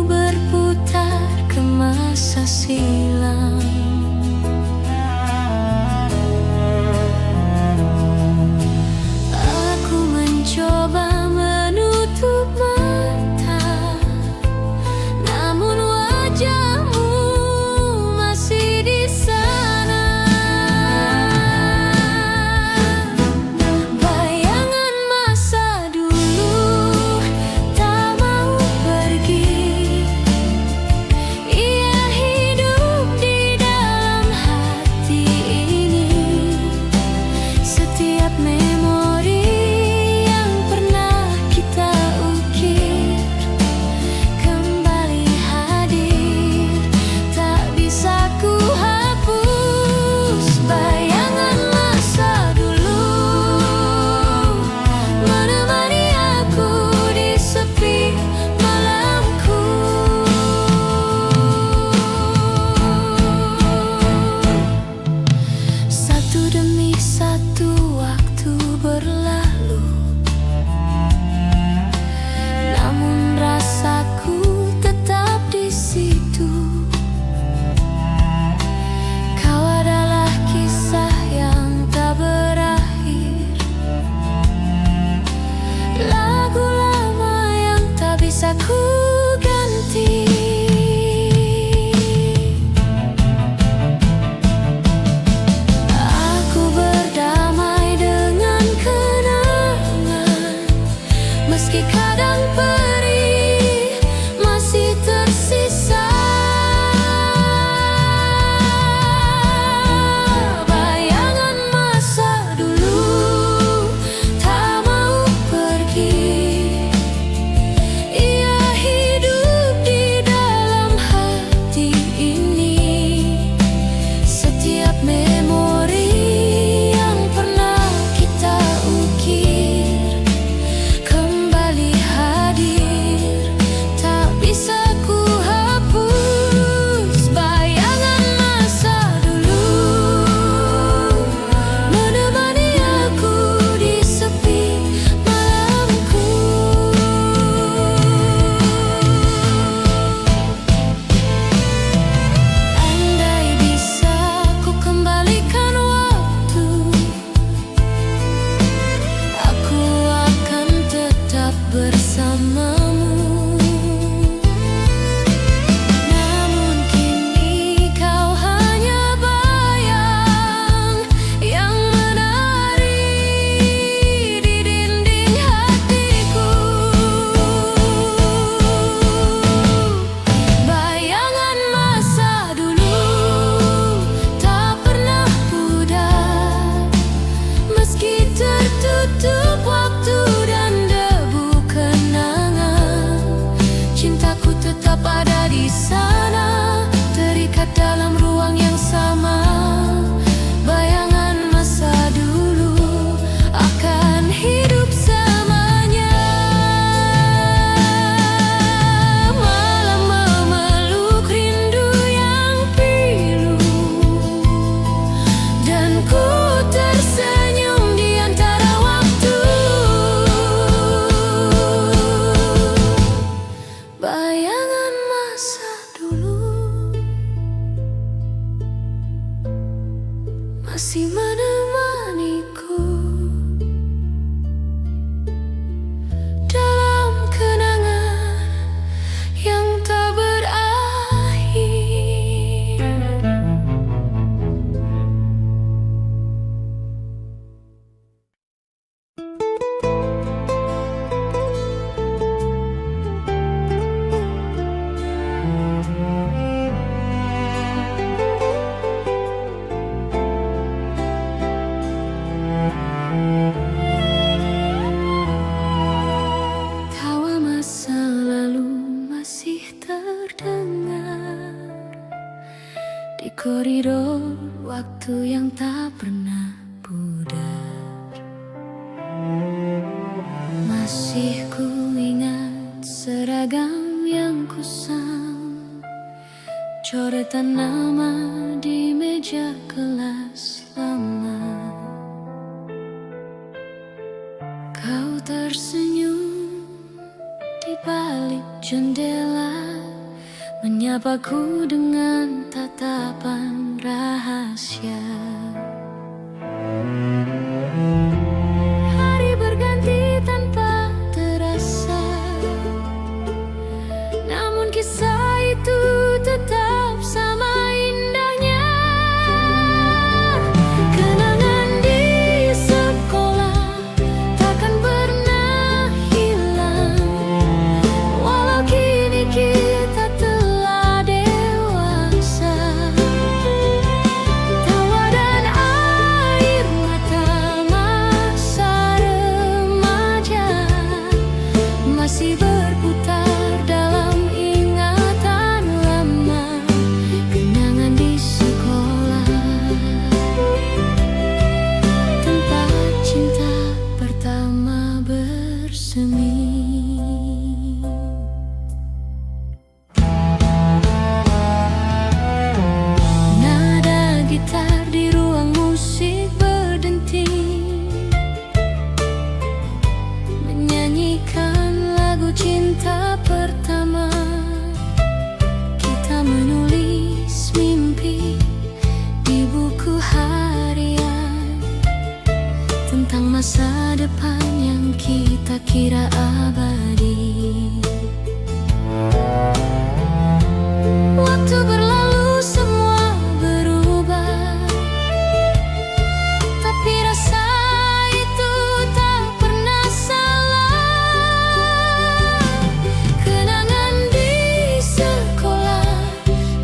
berputar ke masa silam. Aku mencoba menutup mata, namun wajahmu masih di sana. Bayangan masa dulu tak mau pergi. Ia hidup di dalam hati ini. Setiap memori yang pernah kita ukir kembali hadir, tak bisa ku hapus. Bayangan masa dulu menemani aku di sepi malamku. Satu demi satu waktu berlalu, namun rasaku tetap di situ. Kau adalah kisah yang tak berakhir, lagu lama yang tak bisa ku ganti. Aku berdamai dengan kenangan, meski kadang perih masih tersisa. Bayangan masa dulu tak mau pergi. Ia hidup di dalam hati ini. Setiap memori yang pernah kita ukir kembali hadir, tak bisa ku hapus. Bayangan masa dulu menemani aku di sepi malamku. Andai bisa ku kembalikan waktu, aku akan tetap bersamamu. Namun kini kau hanya bayang yang menari di dinding hatiku. Bayangan masa dulu tak pernah pudar, meski tertutup waktu dan debu kenangan. Cintaku tetap ada di sana, terikat dalam ruang yang sama. Bayangan masa dulu akan hidup selamanya. Malam memeluk rindu yang pilu, dan ku tersenyum di antara waktu. Bayangan masa dulu masih menemaniku dalam kenangan yang tak berakhir. di koridor waktu yang tak pernah pudar. Masih ku ingat seragam yang kusam, coretan nama di meja kelas lama. Kau tersenyum di balik jendela, menyapaku dengan tatapan rahasia. Hari berganti tanpa terasa, namun kisah itu tetap sama indahnya. Kenangan di sekolah takkan pernah hilang, walau kini kita telah dewasa. Tawa dan air mata masa remaja masih berputar dalam ingatan lama. Kenangan di sekolah, tempat cinta pertama bersemi. Nada gitar di ruang musik berdenting, menyanyikan lagu cinta pertama. Kita menulis mimpi di buku harian tentang masa depan yang kita kira abadi. Waktu berlalu semua berubah, tapi rasa itu tak pernah salah. Kenangan di sekolah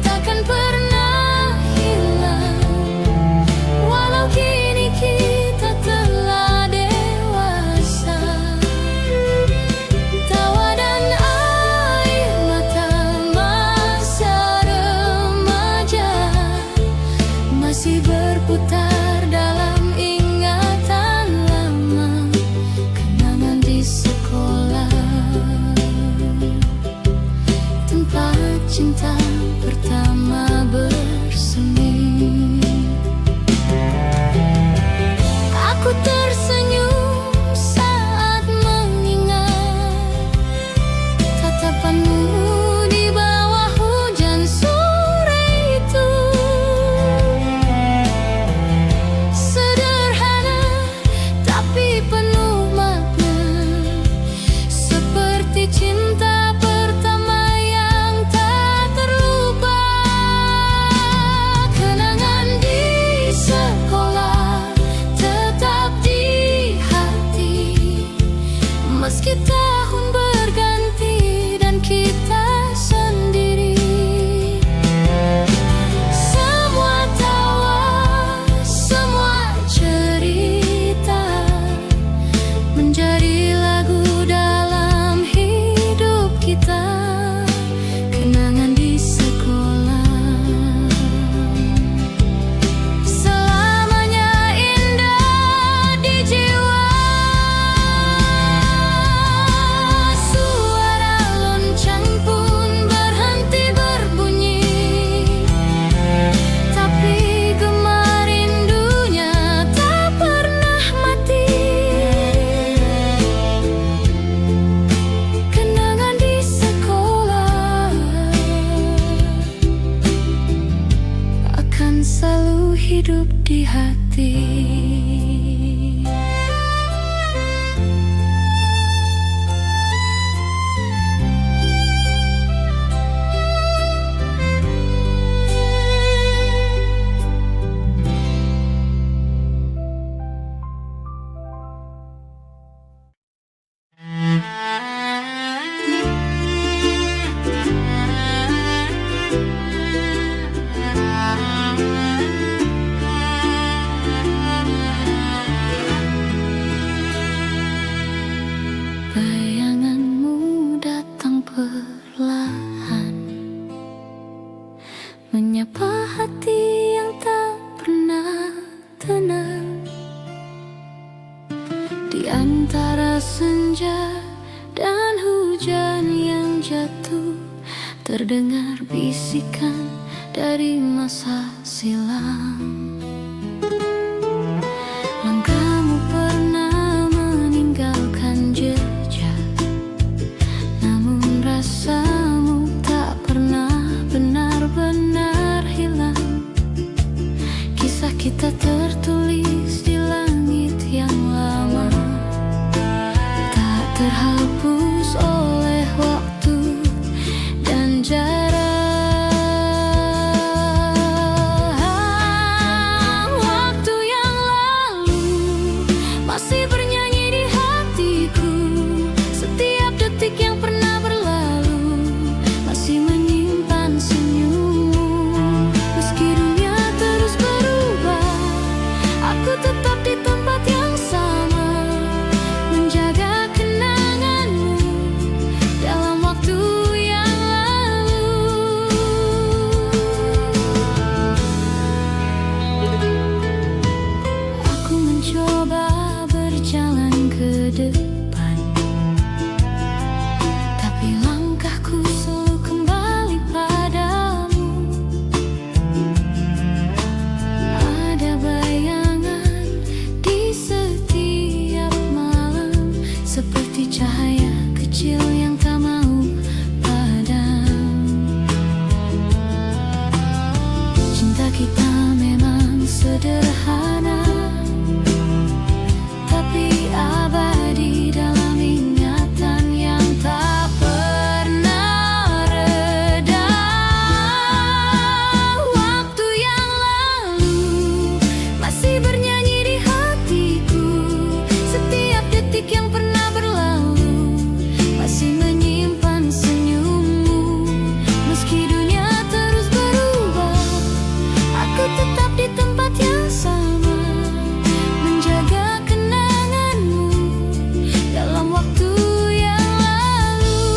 takkan pernah hilang, walau kini kita telah dewasa. Tawa dan air mata masa remaja masih berputar dalam ingatan lama. Kenangan di sekolah, tempat cinta pertama bersemi. Aku tersenyum saat mengingat tatapanmu di bawah hujan sore itu. Sederhana tapi penuh makna, seperti cinta pertama yang tak terlupa. Kenangan di sekolah tetap di hati, meski tahun berganti dan kita sendiri. Semua tawa, semua cerita menjadi lagu dalam hidup kita. Kenangan di sekolah selamanya indah di jiwa. Suara lonceng pun berhenti berbunyi, tapi gemar rindunya tak pernah mati. Kenangan di sekolah akan selalu hidup di hati. terdengar bisikan dari masa silam. Langkahmu pernah meninggalkan jejak, namun rasamu tak pernah benar-benar hilang. Kisah kita tertulis di langit yang lama, tak terhapus oleh waktu dan jarak. Waktu yang lalu masih bernyanyi di hatiku. Setiap detik yang pernah berlalu masih menyimpan senyummu. Meski dunia terus berubah, aku tetap di tempat yang sama, menjaga kenanganmu dalam waktu yang lalu. Aku mencoba berjalan ke depan, tapi langkahku selalu kembali padamu. Ada bayangan di setiap malam, seperti cahaya kecil yang tak mau padam. Cinta kita memang sederhana, tapi abadi dalam ingatan yang tak pernah reda. Waktu yang lalu masih bernyanyi di hatiku. Setiap detik yang pernah berlalu masih menyimpan senyummu. Meski dunia terus berubah, aku tetap di tempat yang sama, menjaga kenanganmu dalam waktu yang lalu.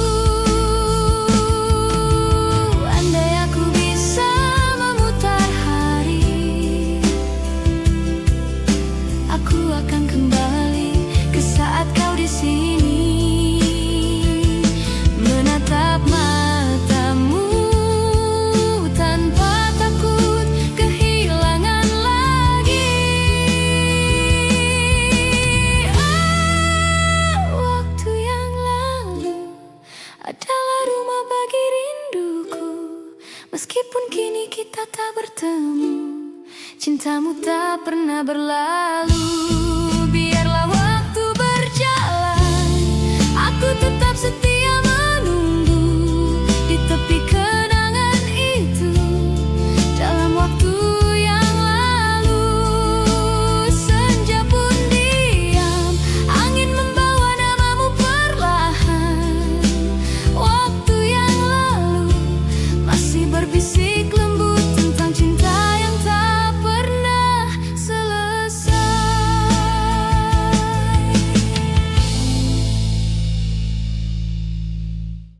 Andai aku bisa memutar hari, aku akan kembali ke saat kau di sini, menatap matamu tanpa takut kehilangan lagi. Waktu yang lalu adalah rumah bagi rinduku. Meskipun kini kita tak bertemu, cintamu tak pernah berlalu.